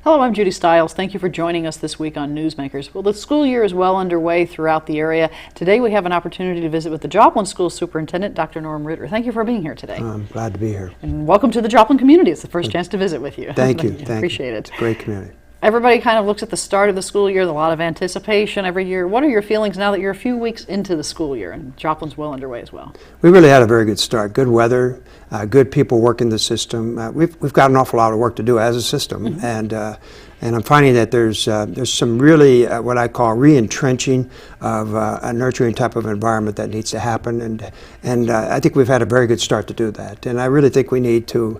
Hello, I'm Judy Stiles. Thank you for joining us this week on Newsmakers. Well, the school year is well underway throughout the area. Today we have an opportunity to visit with the Joplin Schools Superintendent, Dr. Norm Ritter. Thank you for being here today. I'm glad to be here. And welcome to the Joplin community. It's the first chance to visit with you. Thank you. Thank Appreciate you. it. It's a great community. Everybody kind of looks at the start of the school year with a lot of anticipation every year. What are your feelings now that you're a few weeks into the school year and Joplin's well underway as well? We really had a very good start. Good weather, good people working the system. We've got an awful lot of work to do as a system, and I'm finding that there's some really what I call re-entrenching of a nurturing type of environment that needs to happen, and I think we've had a very good start to do that. And I really think we need to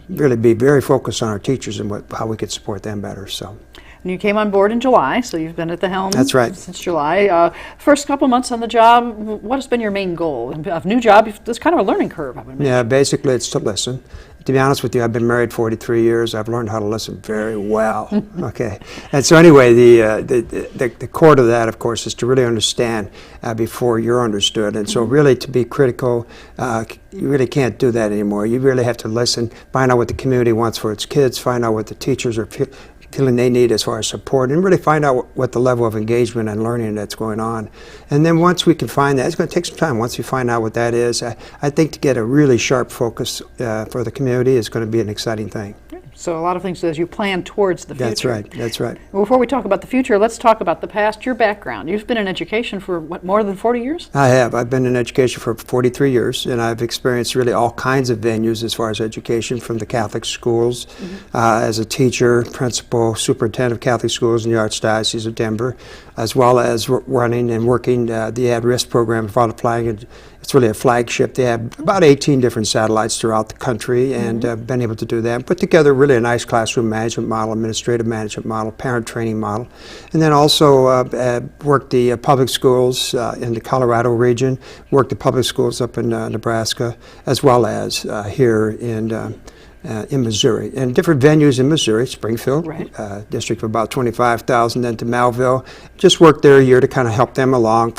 really be very focused on our teachers and how we could support them better. So. And you came on board in July, so you've been at the helm. That's right. Since July. First couple months on the job, what has been your main goal? A new job, there's kind of a learning curve. Yeah, basically it's to listen. To be honest with you, I've been married 43 years. I've learned how to listen very well. Okay, and so anyway, the core to that, of course, is to really understand before you're understood. And so really to be critical, you really can't do that anymore. You really have to listen, find out what the community wants for its kids, find out what the teachers are feeling they need as far as support, and really find out what the level of engagement and learning that's going on. And then once we can find that, it's going to take some time. Once we find out what that is, I think to get a really sharp focus for the community is going to be an exciting thing. So a lot of things as you plan towards the future. That's right, that's right. Well, before we talk about the future, let's talk about the past, your background. You've been in education for, what, more than 40 years? I have. I've been in education for 43 years, and I've experienced really all kinds of venues as far as education, from the Catholic schools, as a teacher, principal, superintendent of Catholic schools in the Archdiocese of Denver, as well as running and working the at-risk program for the flag. It's really a flagship. They have about 18 different satellites throughout the country, and been able to do that. Put together really a nice classroom management model, administrative management model, parent training model, and then also worked the public schools in the Colorado region, worked the public schools up in Nebraska, as well as here in Missouri, and different venues in Missouri, Springfield, right. District of about 25,000, then to Malville. Just worked there a year to kind of help them along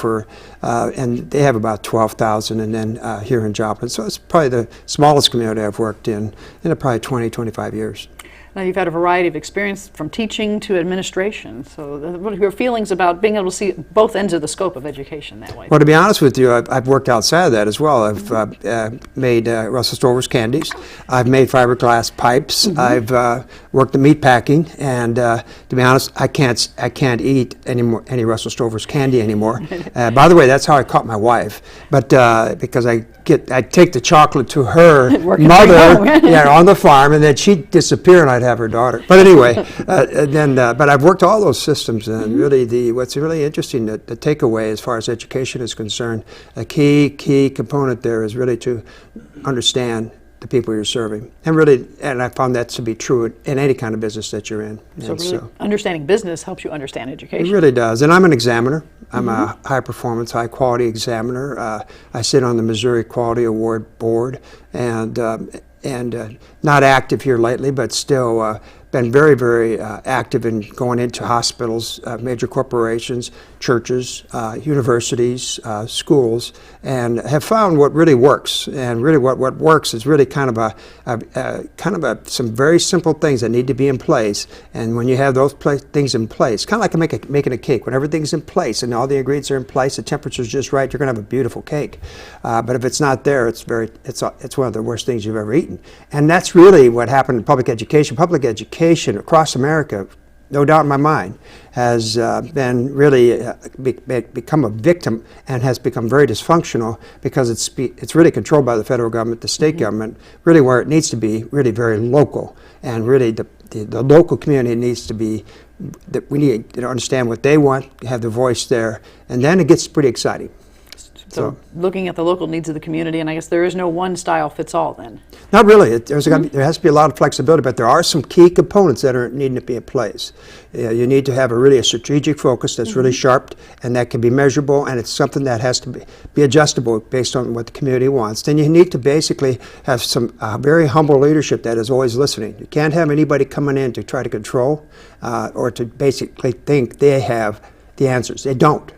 and they have about 12,000, and then here in Joplin. So it's probably the smallest community I've worked in probably 20, 25 years. Now you've had a variety of experience from teaching to administration. So what are your feelings about being able to see both ends of the scope of education that way? Well, to be honest with you, I've worked outside of that as well. I've made Russell Stover's candies. I've made fiberglass pipes. I've worked the meat packing, and to be honest, I can't eat any Russell Stover's candy anymore. By the way, that's how I caught my wife. But because I take the chocolate to her mother, on the farm, and then she'd disappear, and I'd have her daughter. But anyway, but I've worked all those systems, and really what's really interesting, the takeaway as far as education is concerned, a key component there is really to understand the people you're serving, and I found that to be true in any kind of business that you're in. So really, understanding business helps you understand education. It really does, and I'm an examiner. I'm a high-performance, high-quality examiner. I sit on the Missouri Quality Award Board, and not active here lately, but still been very, very active in going into hospitals, major corporations, churches, universities, schools, and have found what really works. And really what works is really kind of some very simple things that need to be in place. And when you have those things in place, kind of like making a cake. When everything's in place and all the ingredients are in place, the temperature's just right, you're going to have a beautiful cake. But if it's not there, it's one of the worst things you've ever eaten. And that's really what happened in public education. Public education across America, no doubt in my mind, has been really become a victim and has become very dysfunctional because it's really controlled by the federal government, the state government, really where it needs to be, really very local. And really the local community needs to be, that we need to understand what they want, have the voice there, and then it gets pretty exciting. So looking at the local needs of the community, and I guess there is no one style fits all then. Not really. There has to be a lot of flexibility, but there are some key components that are needing to be in place. You need to have a strategic focus that's really sharp and that can be measurable, and it's something that has to be adjustable based on what the community wants. Then you need to basically have some very humble leadership that is always listening. You can't have anybody coming in to try to control or to basically think they have the answers. They don't.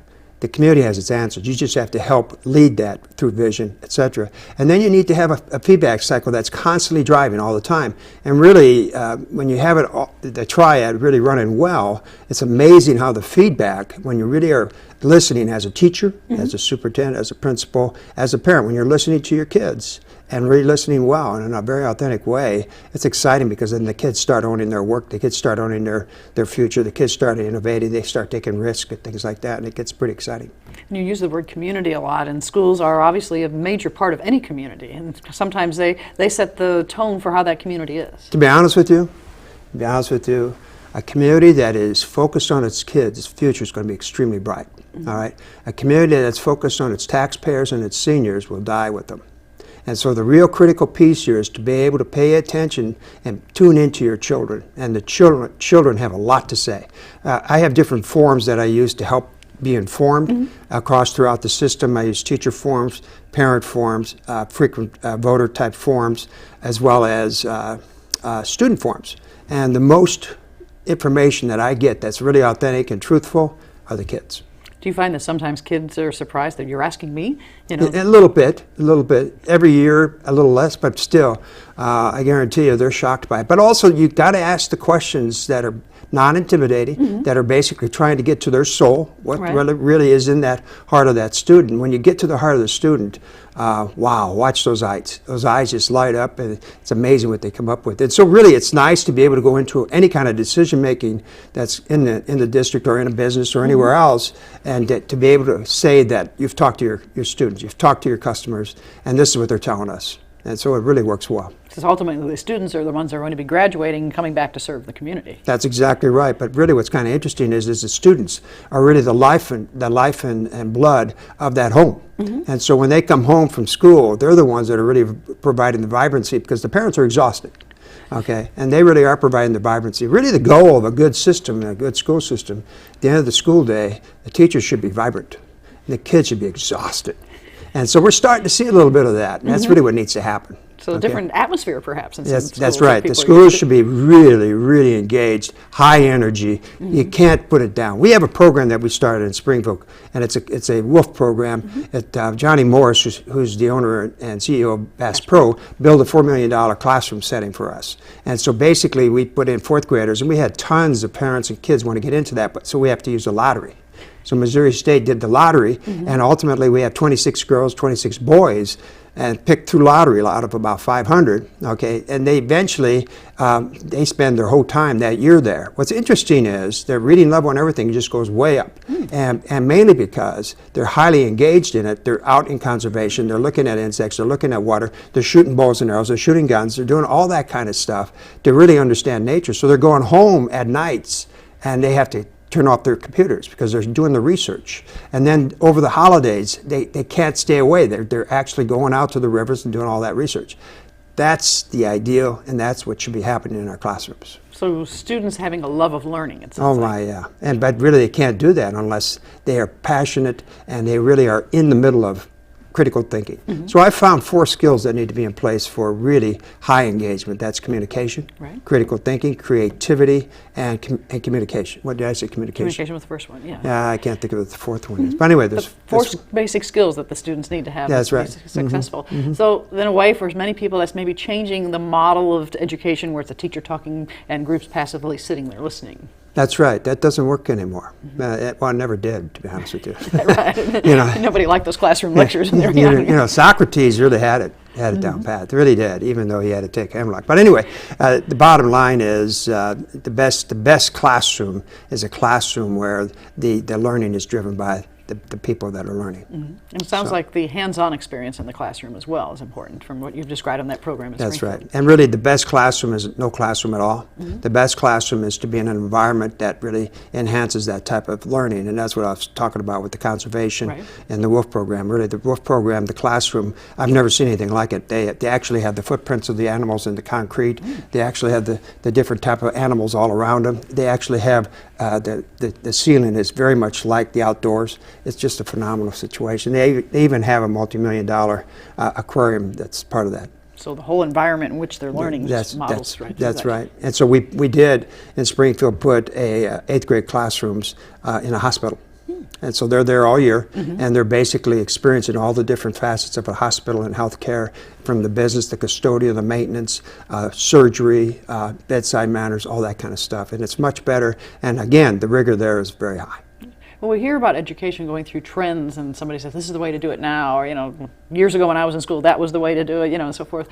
The community has its answers. You just have to help lead that through vision, etc. And then you need to have a feedback cycle that's constantly driving all the time. And really, when you have the triad really running well, it's amazing how the feedback, when you really are listening as a teacher, as a superintendent, as a principal, as a parent, when you're listening to your kids and really listening well and in a very authentic way, it's exciting because then the kids start owning their work, the kids start owning their future, the kids start innovating, they start taking risks and things like that, and it gets pretty exciting. And you use the word community a lot, and schools are obviously a major part of any community, and sometimes they set the tone for how that community is. To be honest with you, a community that is focused on its kids' its future is going to be extremely bright. All right, a community that's focused on its taxpayers and its seniors will die with them. And so the real critical piece here is to be able to pay attention and tune into your children. And the children have a lot to say. I have different forums that I use to help be informed throughout the system. I use teacher forums, parent forums, frequent voter type forums, as well as student forums. And the most information that I get that's really authentic and truthful are the kids. Do you find that sometimes kids are surprised that you're asking me? A little bit. Every year, a little less, but still, I guarantee you they're shocked by it. But also, you've got to ask the questions that are non-intimidating, that are basically trying to get to their soul, what really is in that heart of that student. When you get to the heart of the student, wow, watch those eyes. Those eyes just light up, and it's amazing what they come up with. And so really, it's nice to be able to go into any kind of decision-making that's in the district or in a business or anywhere else, and to be able to say that you've talked to your students, you've talked to your customers, and this is what they're telling us. And so it really works well. Because ultimately the students are the ones that are going to be graduating and coming back to serve the community. That's exactly right. But really what's kind of interesting is the students are really the life and blood of that home. And so when they come home from school, they're the ones that are really providing the vibrancy, because the parents are exhausted. Okay, and they really are providing the vibrancy. Really the goal of a good system, and a good school system, at the end of the school day, the teachers should be vibrant. And the kids should be exhausted. And so we're starting to see a little bit of that, and that's really what needs to happen. So a different atmosphere, perhaps, in some schools. That's right. The schools should be really, really engaged, high energy. You can't put it down. We have a program that we started in Springfield, and it's a WOOF program. Johnny Morris, who's the owner and CEO of Bass Pro, built a $4 million classroom setting for us. And so basically we put in fourth graders, and we had tons of parents and kids want to get into that, but so we have to use a lottery. So Missouri State did the lottery, and ultimately we have 26 girls, 26 boys, and picked through lottery out of about 500, okay? And they eventually, they spend their whole time that year there. What's interesting is their reading level and everything just goes way up, and mainly because they're highly engaged in it. They're out in conservation, they're looking at insects, they're looking at water, they're shooting bows and arrows, they're shooting guns, they're doing all that kind of stuff to really understand nature. So they're going home at nights, and they have to turn off their computers because they're doing the research. And then over the holidays, they can't stay away. They're actually going out to the rivers and doing all that research. That's the ideal, and that's what should be happening in our classrooms. So students having a love of learning, it Oh sounds my, yeah. But really they can't do that unless they are passionate and they really are in the middle of critical thinking. So I found 4 skills that need to be in place for really high engagement. That's communication, critical thinking, creativity, and communication. What did I say? Communication. Communication was the first one, yeah. Yeah, I can't think of what the 4th one is. But anyway, there's 4 basic skills that the students need to have to be successful. So in a way, for many people, that's maybe changing the model of education where it's a teacher talking and groups passively sitting there listening. That's right. That doesn't work anymore. Well, it never did, to be honest with you. Right. Nobody liked those classroom lectures when they were young. Socrates really had it down pat. He really did, even though he had to take hemlock. But anyway, the bottom line is the best classroom is a classroom where the learning is driven by the people that are learning. And it sounds like the hands-on experience in the classroom as well is important from what you've described in that program. That's right. And really the best classroom is no classroom at all. The best classroom is to be in an environment that really enhances that type of learning, and that's what I was talking about with the conservation and the WOOF program. Really the WOOF program, the classroom, I've never seen anything like it. They actually have the footprints of the animals in the concrete. They actually have the different type of animals all around them. They actually have the ceiling is very much like the outdoors. It's just a phenomenal situation. They even have a multi-million-dollar aquarium that's part of that. So the whole environment in which they're learning models right. That's right. And so we did in Springfield put a 8th grade classrooms in a hospital. And so they're there all year, and they're basically experiencing all the different facets of a hospital and healthcare, from the business, the custodial, the maintenance, surgery, bedside manners, all that kind of stuff. And it's much better. And again, the rigor there is very high. Well, we hear about education going through trends, and somebody says, this is the way to do it now, or, years ago when I was in school, that was the way to do it, and so forth.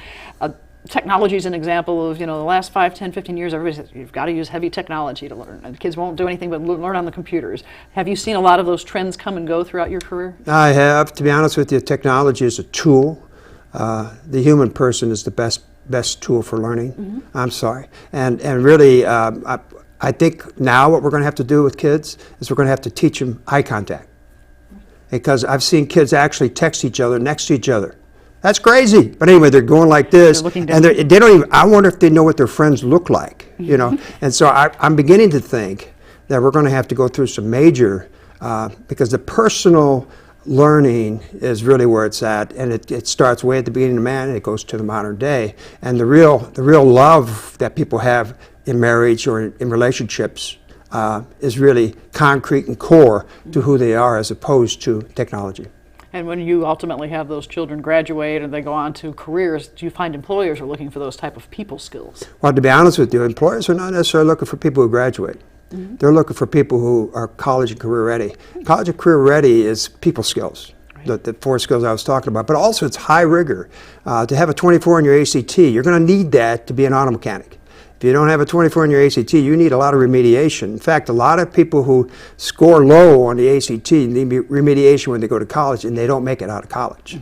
Technology is an example of, the last 5, 10, 15 years, everybody says, you've got to use heavy technology to learn. And kids won't do anything but learn on the computers. Have you seen a lot of those trends come and go throughout your career? I have. To be honest with you, technology is a tool. The human person is the best tool for learning. I'm sorry. And really, I think now what we're going to have to do with kids is we're going to have to teach them eye contact. Because I've seen kids actually text each other next to each other. That's crazy. But anyway, they're going like this, and they don't even, I wonder if they know what their friends look like, And so I'm beginning to think that we're going to have to go through some major, because the personal learning is really where it's at, and it starts way at the beginning of man, and it goes to the modern day. And the real love that people have in marriage or in relationships is really concrete and core to who they are, as opposed to technology. And when you ultimately have those children graduate and they go on to careers, do you find employers are looking for those type of people skills? Well, to be honest with you, employers are not necessarily looking for people who graduate. They're looking for people who are college and career ready. College and career ready is people skills, the 4 skills I was talking about, but also it's high rigor. To have a 24 in your ACT, you're going to need that to be an auto mechanic. If you don't have a 24 in your ACT, you need a lot of remediation. In fact, a lot of people who score low on the ACT need remediation when they go to college, and they don't make it out of college.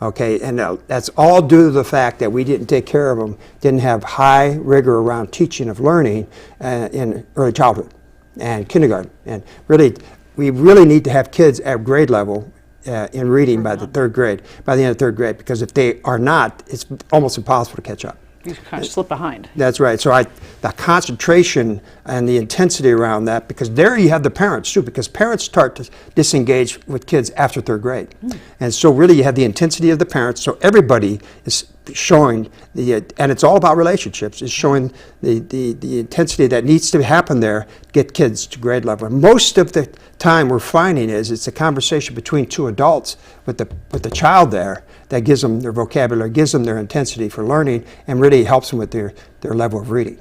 Okay, and that's all due to the fact that we didn't take care of them, didn't have high rigor around teaching of learning in early childhood and kindergarten. And really, we really need to have kids at grade level in reading by the end of third grade, because if they are not, it's almost impossible to catch up. You kind of slip behind. That's right. So the concentration and the intensity around that, because there you have the parents too, because parents start to disengage with kids after 3rd grade. And so really you have the intensity of the parents, so everybody is showing and it's all about relationships, is showing the intensity that needs to happen there to get kids to grade level. And most of the time we're finding is it's a conversation between 2 adults with the child there that gives them their vocabulary, gives them their intensity for learning, and really helps them with their level of reading.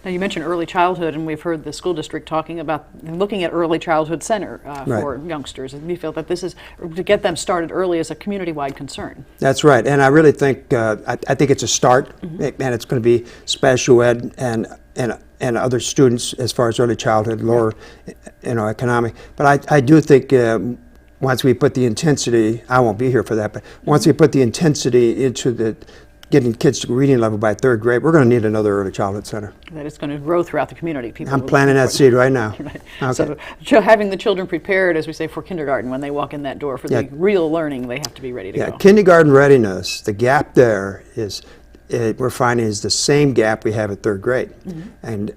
Now, you mentioned early childhood, and we've heard the school district talking about looking at early childhood center for youngsters. And we feel that this is, to get them started early, is a community-wide concern. That's right, and I really think, I think it's a start, and it's going to be special ed and other students as far as early childhood, lower, economic. But I do think once we put the intensity, I won't be here for that, but once we put the intensity into getting kids to reading level by 3rd grade, we're going to need another early childhood center. That it's going to grow throughout the community. I'm planting that seed right now. Right. Okay. So having the children prepared, as we say, for kindergarten, when they walk in that door for the real learning, they have to be ready to go. Kindergarten readiness, the gap there is, we're finding is the same gap we have at 3rd grade. And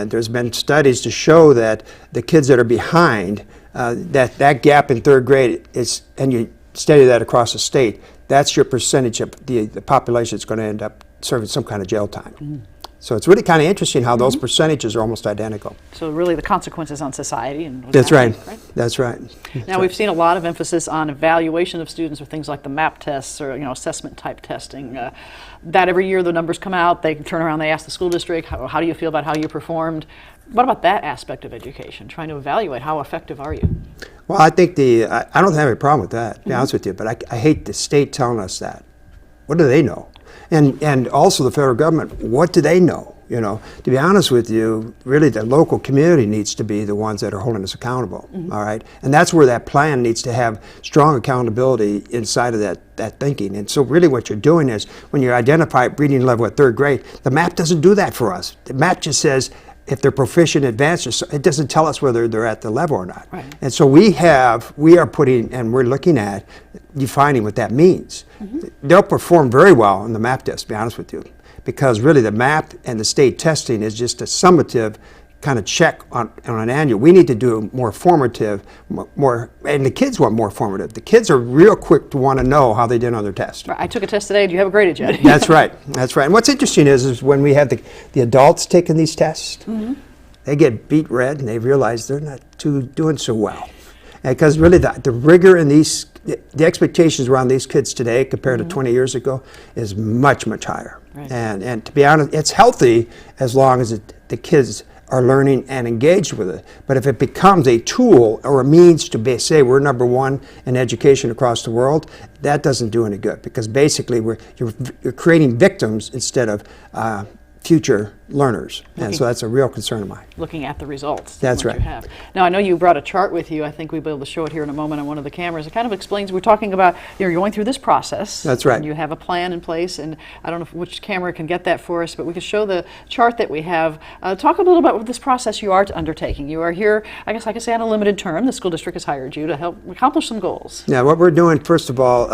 there's been studies to show that the kids that are behind, that gap in 3rd grade is, and you study that across the state, that's your percentage of the population that's going to end up serving some kind of jail time. So it's really kind of interesting how those percentages are almost identical. So really the consequences on society. And that's right. That's right. Now we've seen a lot of emphasis on evaluation of students with things like the MAP tests or assessment type testing. That every year the numbers come out, they turn around, they ask the school district, how do you feel about how you performed? What about that aspect of education, trying to evaluate how effective are you? Well, I think I don't have a problem with that, to be honest with you, but I hate the state telling us that. What do they know? And also the federal government, what do they know? To be honest with you, really the local community needs to be the ones that are holding us accountable, all right? And that's where that plan needs to have strong accountability inside of that thinking. And so really what you're doing is, when you identify reading level at 3rd grade, the MAP doesn't do that for us. The MAP just says, if they're proficient, advanced, it doesn't tell us whether they're at the level or not. Right. And so we are putting, and we're looking at defining what that means. They'll perform very well on the MAP test, to be honest with you, because really the MAP and the state testing is just a summative kind of check on an annual. We need to do more formative, and the kids want more formative. The kids are real quick to want to know how they did on their test. I took a test today. Do you have it graded yet? That's right. That's right. And what's interesting is when we have the adults taking these tests, they get beat red and they realize they're not doing so well. because really the rigor in the expectations around these kids today compared to 20 years ago is much, much higher. Right. And to be honest, it's healthy as long as the kids are learning and engaged with it. But if it becomes a tool or a means to say we're number one in education across the world, that doesn't do any good, because basically you're creating victims instead of future learners. And so that's a real concern of mine. Looking at the results. That's what right. You have. Now, I know you brought a chart with you. I think we'll be able to show it here in a moment on one of the cameras. It kind of explains, we're talking about, you're going through this process. That's right. And you have a plan in place, and I don't know which camera can get that for us, but we can show the chart that we have. Talk a little about this process you are undertaking. You are here, I guess I could say, on a limited term. The school district has hired you to help accomplish some goals. Yeah, what we're doing, first of all,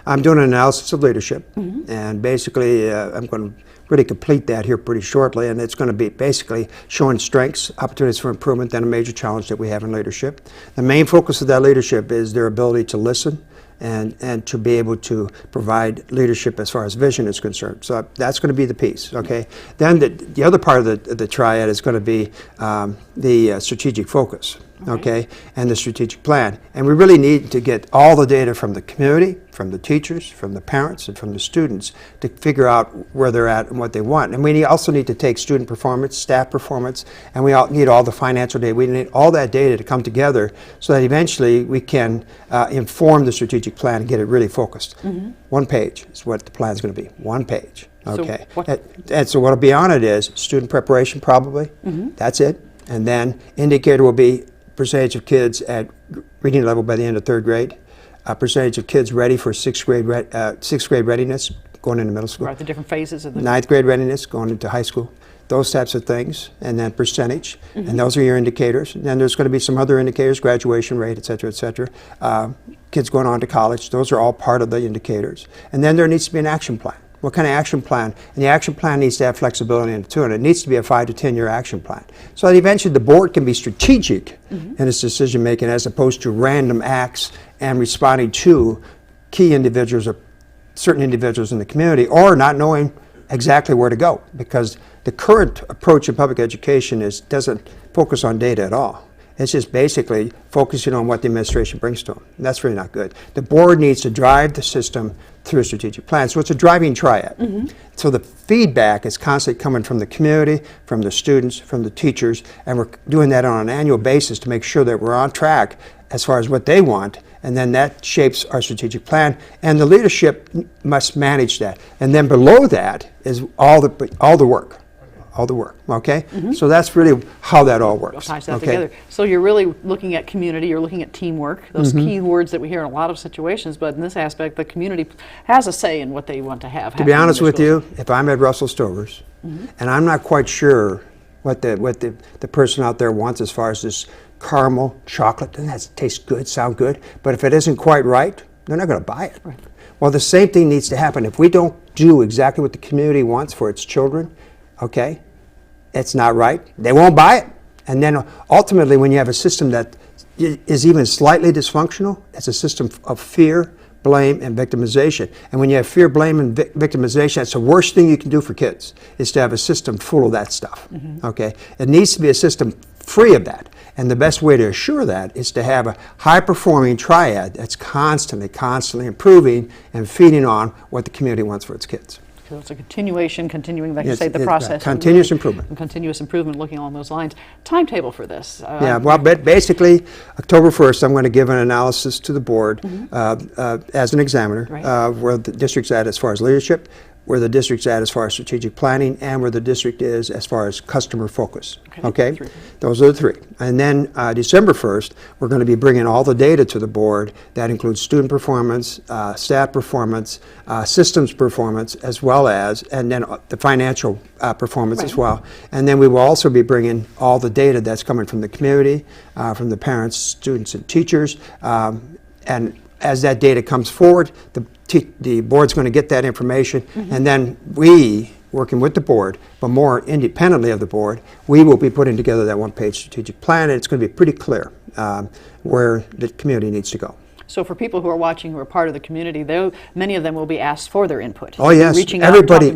I'm doing an analysis of leadership, and basically I'm going to really complete that here pretty shortly, and it's going to be basically showing strengths, opportunities for improvement, and a major challenge that we have in leadership. The main focus of that leadership is their ability to listen and to be able to provide leadership as far as vision is concerned. So that's going to be the piece, okay? Then the other part of the triad is going to be the strategic focus, okay, and the strategic plan. And we really need to get all the data from the community, from the teachers, from the parents, and from the students to figure out where they're at and what they want. And we also need to take student performance, staff performance, and we need all the financial data. We need all that data to come together so that eventually we can inform the strategic plan and get it really focused. 1 page is what the plan is going to be. 1 page. Okay. So and so what'll be on it is student preparation, probably. That's it. And then indicator will be percentage of kids at reading level by the end of 3rd grade, a percentage of kids ready for 6th grade readiness going into middle school. Right, the different phases of the 9th grade readiness going into high school, those types of things, and then percentage, and those are your indicators. And then there's going to be some other indicators, graduation rate, et cetera, kids going on to college, those are all part of the indicators. And then there needs to be an action plan. What kind of action plan? And the action plan needs to have flexibility in it too, and it needs to be a 5 to 10 year action plan. So that eventually the board can be strategic in its decision making as opposed to random acts and responding to key individuals or certain individuals in the community, or not knowing exactly where to go, because the current approach in public education doesn't focus on data at all. It's just basically focusing on what the administration brings to them. And that's really not good. The board needs to drive the system through a strategic plan. So it's a driving triad. So the feedback is constantly coming from the community, from the students, from the teachers, and we're doing that on an annual basis to make sure that we're on track as far as what they want, and then that shapes our strategic plan, and the leadership must manage that. And then below that is all the work. Okay? So that's really how that all works. Ties that together. So you're really looking at community, you're looking at teamwork, those key words that we hear in a lot of situations, but in this aspect, the community has a say in what they want to have. To be honest with you, if I'm at Russell Stover's, and I'm not quite sure what the person out there wants as far as this caramel chocolate, doesn't that taste good, sound good, but if it isn't quite right, they're not going to buy it. Right. Well, the same thing needs to happen. If we don't do exactly what the community wants for its children, okay, it's not right, they won't buy it. And then ultimately, when you have a system that is even slightly dysfunctional, it's a system of fear, blame, and victimization. And when you have fear, blame, and victimization, that's the worst thing you can do for kids, is to have a system full of that stuff. Okay, it needs to be a system free of that. And the best way to assure that is to have a high-performing triad that's constantly improving and feeding on what the community wants for its kids. So it's a continuing, like you say, the process. Continuous improvement. And continuous improvement, looking along those lines. Timetable for this? Yeah, well, basically, October 1st, I'm going to give an analysis to the board as an examiner where the district's at as far as leadership, where the district's at as far as strategic planning, and where the district is as far as customer focus. Okay? Those are the 3. And then December 1st, we're going to be bringing all the data to the board. That includes student performance, staff performance, systems performance, as well as, and then the financial performance as well. And then we will also be bringing all the data that's coming from the community, from the parents, students, and teachers. And as that data comes forward, the board's going to get that information, and then we, working with the board, but more independently of the board, we will be putting together that 1-page strategic plan, and it's going to be pretty clear where the community needs to go. So for people who are watching who are part of the community, many of them will be asked for their input. Oh yes, everybody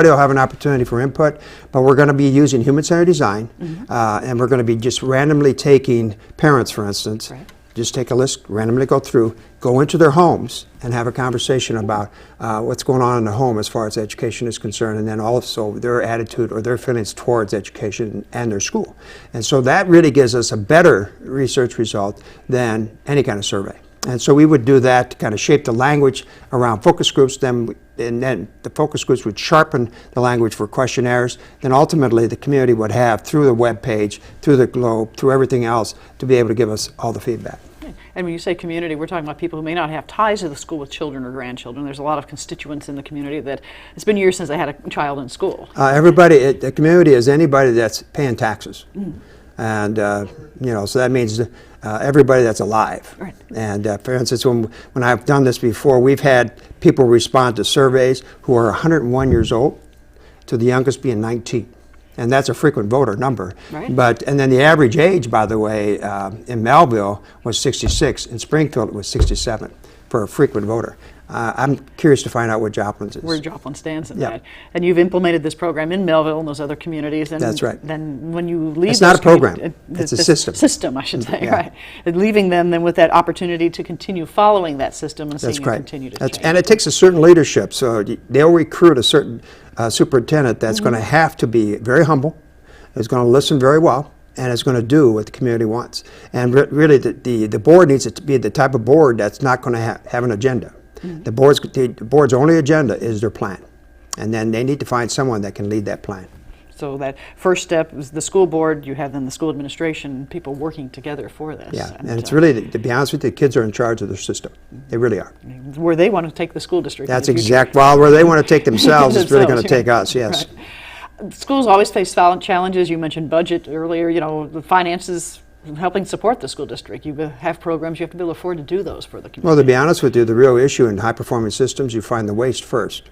will have an opportunity for input, but we're going to be using human-centered design, and we're going to be just randomly taking parents, for instance, just take a list, randomly go through, go into their homes and have a conversation about what's going on in the home as far as education is concerned, and then also their attitude or their feelings towards education and their school. And so that really gives us a better research result than any kind of survey. And so we would do that to kind of shape the language around focus groups, and then the focus groups would sharpen the language for questionnaires. Then ultimately the community would have, through the web page, through the Globe, through everything else, to be able to give us all the feedback. And when you say community, we're talking about people who may not have ties to the school with children or grandchildren. There's a lot of constituents in the community that it's been years since they had a child in school. Everybody, the community is anybody that's paying taxes. And, you know, so that means everybody that's alive. Right. And for instance, when I've done this before, we've had people respond to surveys who are 101 years old to the youngest being 19. And that's a frequent voter number. Right. And then the average age, by the way, in Melville was 66. In Springfield, it was 67 for a frequent voter. I'm curious to find out what Joplin's is. Where Joplin stands in Yeah. that. And you've implemented this program in Melville and those other communities. And That's right. Then when you leave, It's not a program. It's a system. System, I should say, Yeah. right? And leaving them then with that opportunity to continue following that system and seeing it continue to change. And it takes a certain leadership. So they'll recruit a certain superintendent that's going to have to be very humble, is going to listen very well, and is going to do what the community wants. And really, the board needs to be the type of board that's not going to have an agenda. The board's only agenda is their plan, and then they need to find someone that can lead that plan. So that first step is the school board. You have then the school administration, people working together for this. Yeah, and it's really, to be honest with you, the kids are in charge of their system. They really are. Where they want to take the school district. That's exact. Well, where they want to take themselves, it's really going to take us. Yes. Right. Schools always face challenges. You mentioned budget earlier. You know, the finances helping support the school district. You have programs. You have to be able to afford to do those for the community. Well, to be honest with you, the real issue in high-performing systems, you find the waste first.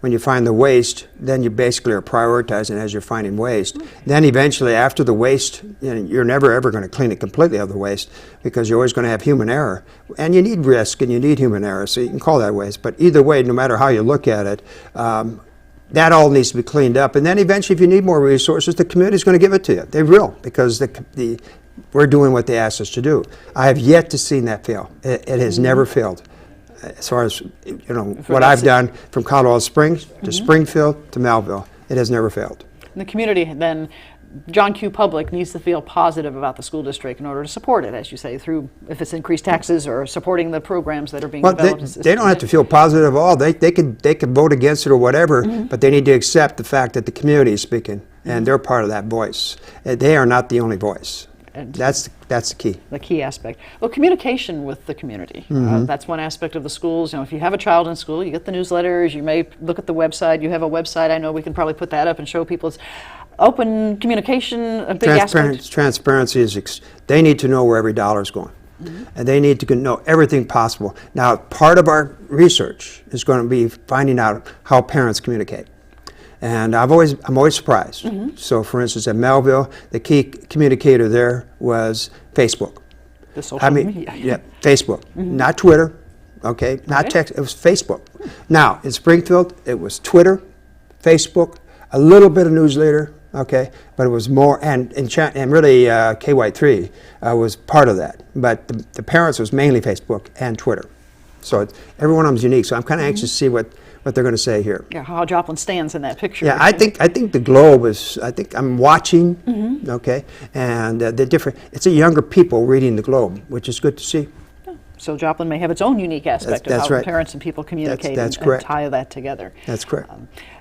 When you find the waste, then you basically are prioritizing as you're finding waste. Then eventually, after the waste, you know, you're never ever going to clean it completely of the waste, because you're always going to have human error. And you need risk and you need human error, so you can call that waste. But either way, no matter how you look at it, that all needs to be cleaned up. And then eventually, if you need more resources, the community's going to give it to you. They will, because we're doing what they asked us to do. I have yet to see that fail. It has never failed. As far as, you know, what I've done from Colorado Springs to Springfield to Melville, it has never failed. And the community then, John Q. Public needs to feel positive about the school district in order to support it, as you say, through, if it's increased taxes or supporting the programs that are being developed. They don't have to feel positive at all. They could vote against it or whatever, but they need to accept the fact that the community is speaking, and they're part of that voice. They are not the only voice. That's the key. The key aspect. Well, communication with the community. That's one aspect of the schools. You know, if you have a child in school, you get the newsletters. You may look at the website. You have a website. I know we can probably put that up and show people. It's open communication. A big aspect. Transparency is. They need to know where every dollar is going, and they need to know everything possible. Now, part of our research is going to be finding out how parents communicate. And I'm always surprised. So, for instance, at Melville, the key communicator there was Facebook. The social media. Yeah, Facebook, not Twitter. Okay, not text. It was Facebook. Now in Springfield, it was Twitter, Facebook, a little bit of newsletter. Okay, but it was more, and really KY3 was part of that. But the parents was mainly Facebook and Twitter. So every one of them is unique. So I'm kind of anxious to see what they're going to say here. Yeah, how Joplin stands in that picture. Yeah, I think the Globe is. I think I'm watching. Okay, and the different. It's a younger people reading the Globe, which is good to see. So Joplin may have its own unique aspect of how right. parents and people communicate That's and correct. tie that together. That's correct.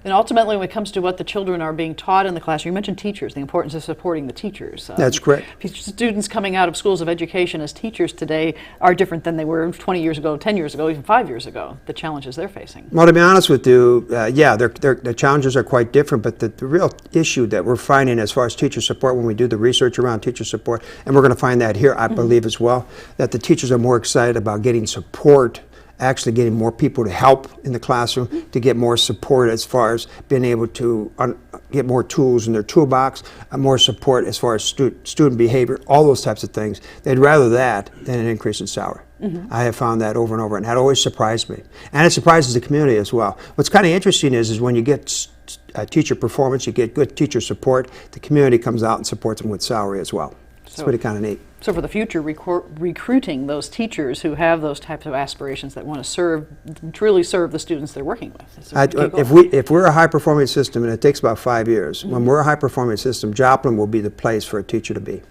And ultimately, when it comes to what the children are being taught in the classroom, you mentioned teachers, the importance of supporting the teachers. That's correct. Students coming out of schools of education as teachers today are different than they were 20 years ago, 10 years ago, even 5 years ago, the challenges they're facing. Well, to be honest with you, the challenges are quite different, but the real issue that we're finding as far as teacher support when we do the research around teacher support, and we're going to find that here, I believe as well, that the teachers are more excited about getting support, actually getting more people to help in the classroom, to get more support as far as being able to get more tools in their toolbox, more support as far as student behavior, all those types of things. They'd rather that than an increase in salary. I have found that over and over, and that always surprised me. And it surprises the community as well. What's kind of interesting is when you get teacher performance, you get good teacher support, the community comes out and supports them with salary as well. It's pretty kind of neat. So for the future, recruiting those teachers who have those types of aspirations that want to truly serve the students they're working with. If we're a high-performing system, and it takes about 5 years, when we're a high-performing system, Joplin will be the place for a teacher to be.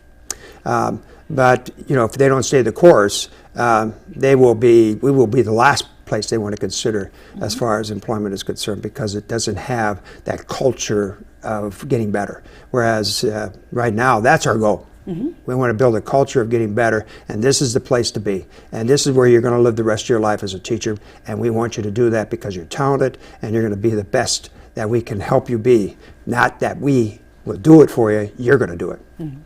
But if they don't stay the course, we will be the last place they want to consider as far as employment is concerned, because it doesn't have that culture of getting better. Whereas right now, that's our goal. We want to build a culture of getting better, and this is the place to be. And this is where you're going to live the rest of your life as a teacher, and we want you to do that because you're talented and you're going to be the best that we can help you be. Not that we will do it for you, you're going to do it.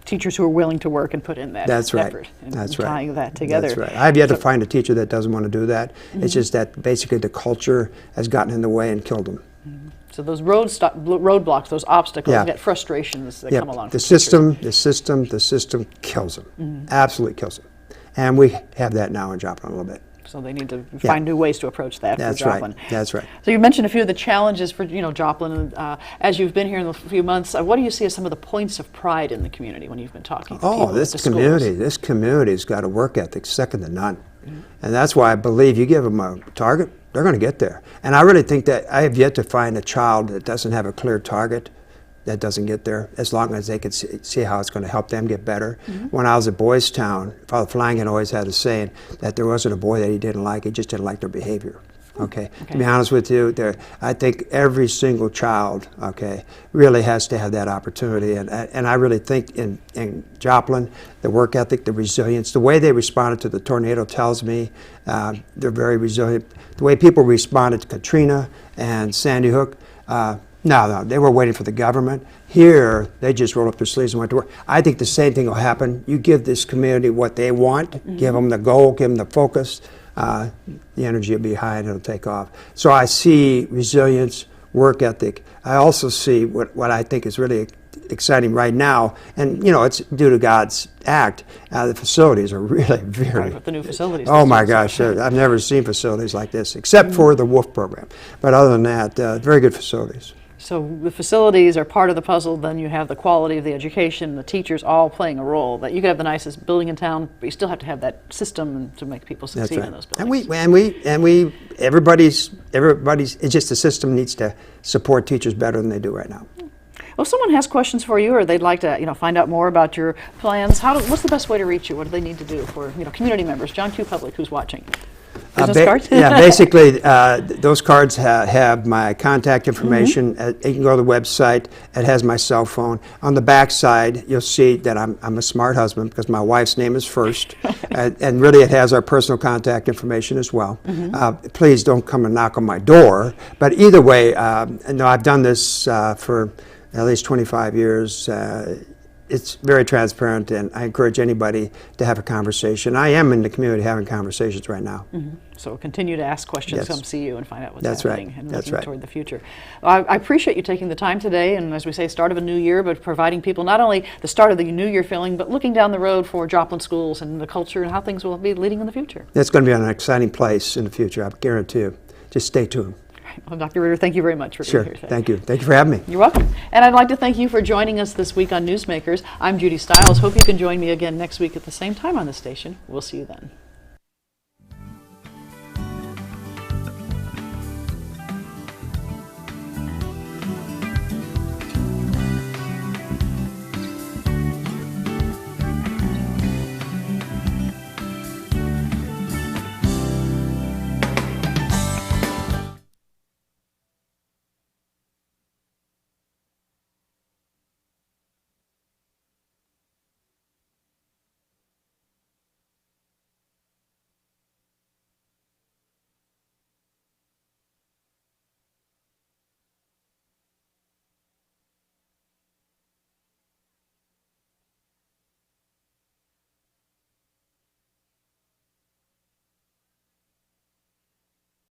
Teachers who are willing to work and put in that effort. That's right. Tying that together. That's right. I've yet to find a teacher that doesn't want to do that. It's just that basically the culture has gotten in the way and killed them. So those roadblocks, those obstacles, that frustrations that come along. The system kills them. Absolutely kills them. And we have that now in Joplin a little bit. So they need to find new ways to approach that for Joplin. That's right. So you mentioned a few of the challenges for Joplin. As you've been here in a few months, what do you see as some of the points of pride in the community when you've been talking to people? This community's got a work ethic second to none. And that's why I believe you give them a target, they're going to get there. And I really think that I have yet to find a child that doesn't have a clear target that doesn't get there, as long as they can see how it's going to help them get better. When I was at Boys Town, Father Flanagan always had a saying that there wasn't a boy that he didn't like, he just didn't like their behavior. Okay. To be honest with you, I think every single child, really has to have that opportunity. And I really think in Joplin, the work ethic, the resilience, the way they responded to the tornado tells me they're very resilient. The way people responded to Katrina and Sandy Hook, no, they were waiting for the government. Here, they just rolled up their sleeves and went to work. I think the same thing will happen. You give this community what they want, give them the goal, give them the focus, the energy will be high and it'll take off. So I see resilience, work ethic. I also see what I think is really exciting right now, and it's due to God's act. The facilities are really very. The new facilities. Oh my gosh, I've never seen facilities like this, except for the WOOF program. But other than that, very good facilities. So the facilities are part of the puzzle. Then you have the quality of the education, the teachers all playing a role. That you could have the nicest building in town, but you still have to have that system to make people succeed in those buildings. And everybody's. It's just the system needs to support teachers better than they do right now. Well, if someone has questions for you, or they'd like to, find out more about your plans, what's the best way to reach you? What do they need to do for, community members, John Q. Public, who's watching? Business cards? Basically, those cards have my contact information. You can go to the website. It has my cell phone. On the back side, you'll see that I'm a smart husband because my wife's name is first. And really, it has our personal contact information as well. Please don't come and knock on my door. But either way, I've done this for at least 25 years. It's very transparent, and I encourage anybody to have a conversation. I am in the community having conversations right now. So continue to ask questions, come see you and find out what's happening and looking toward the future. I appreciate you taking the time today, and as we say, start of a new year, but providing people not only the start of the new year feeling, but looking down the road for Joplin schools and the culture and how things will be leading in the future. It's going to be an exciting place in the future, I guarantee you. Just stay tuned. Well, Dr. Ritter, thank you very much for being here today. Thank you. Thank you for having me. You're welcome. And I'd like to thank you for joining us this week on Newsmakers. I'm Judy Stiles. Hope you can join me again next week at the same time on this station. We'll see you then.